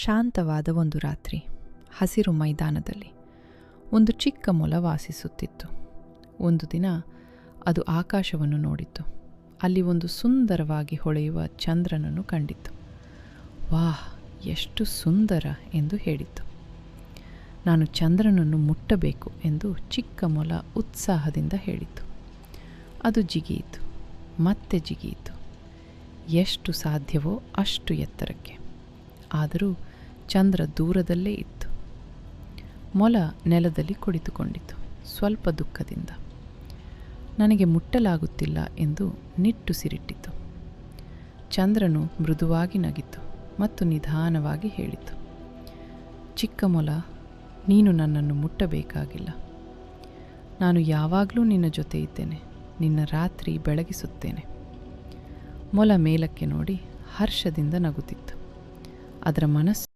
ಶಾಂತವಾದ ಒಂದು ರಾತ್ರಿ, ಹಸಿರು ಮೈದಾನದಲ್ಲಿ ಒಂದು ಚಿಕ್ಕ ಮೊಲ ವಾಸಿಸುತ್ತಿತ್ತು. ಒಂದು ದಿನ ಅದು ಆಕಾಶವನ್ನು ನೋಡಿತು. ಅಲ್ಲಿ ಒಂದು ಸುಂದರವಾಗಿ ಹೊಳೆಯುವ ಚಂದ್ರನನ್ನು ಕಂಡಿತು. ವಾಹ್, ಎಷ್ಟು ಸುಂದರ ಎಂದು ಹೇಳಿತು. ನಾನು ಚಂದ್ರನನ್ನು ಮುಟ್ಟಬೇಕು ಎಂದು ಚಿಕ್ಕ ಮೊಲ ಉತ್ಸಾಹದಿಂದ ಹೇಳಿತು. ಅದು ಜಿಗಿಯಿತು, ಮತ್ತೆ ಜಿಗಿಯಿತು, ಎಷ್ಟು ಸಾಧ್ಯವೋ ಅಷ್ಟು ಎತ್ತರಕ್ಕೆ. ಆದರೂ ಚಂದ್ರ ದೂರದಲ್ಲೇ ಇತ್ತು. ಮೊಲ ನೆಲದಲ್ಲಿ ಕುಳಿತುಕೊಂಡಿತು, ಸ್ವಲ್ಪ ದುಃಖದಿಂದ. ನನಗೆ ಮುಟ್ಟಲಾಗುತ್ತಿಲ್ಲ ಎಂದು ನಿಟ್ಟುಸಿರಿಟ್ಟಿತು. ಚಂದ್ರನು ಮೃದುವಾಗಿ ನಗಿತು ಮತ್ತು ನಿಧಾನವಾಗಿ ಹೇಳಿತು, ಚಿಕ್ಕ ಮೊಲ, ನೀನು ನನ್ನನ್ನು ಮುಟ್ಟಬೇಕಾಗಿಲ್ಲ. ನಾನು ಯಾವಾಗಲೂ ನಿನ್ನ ಜೊತೆ ಇದ್ದೇನೆ, ನಿನ್ನ ರಾತ್ರಿ ಬೆಳಗಿಸುತ್ತೇನೆ. ಮೊಲ ಮೇಲಕ್ಕೆ ನೋಡಿ ಹರ್ಷದಿಂದ ನಗುತ್ತಿತ್ತು. ಅದರ ಮನಸ್ಸು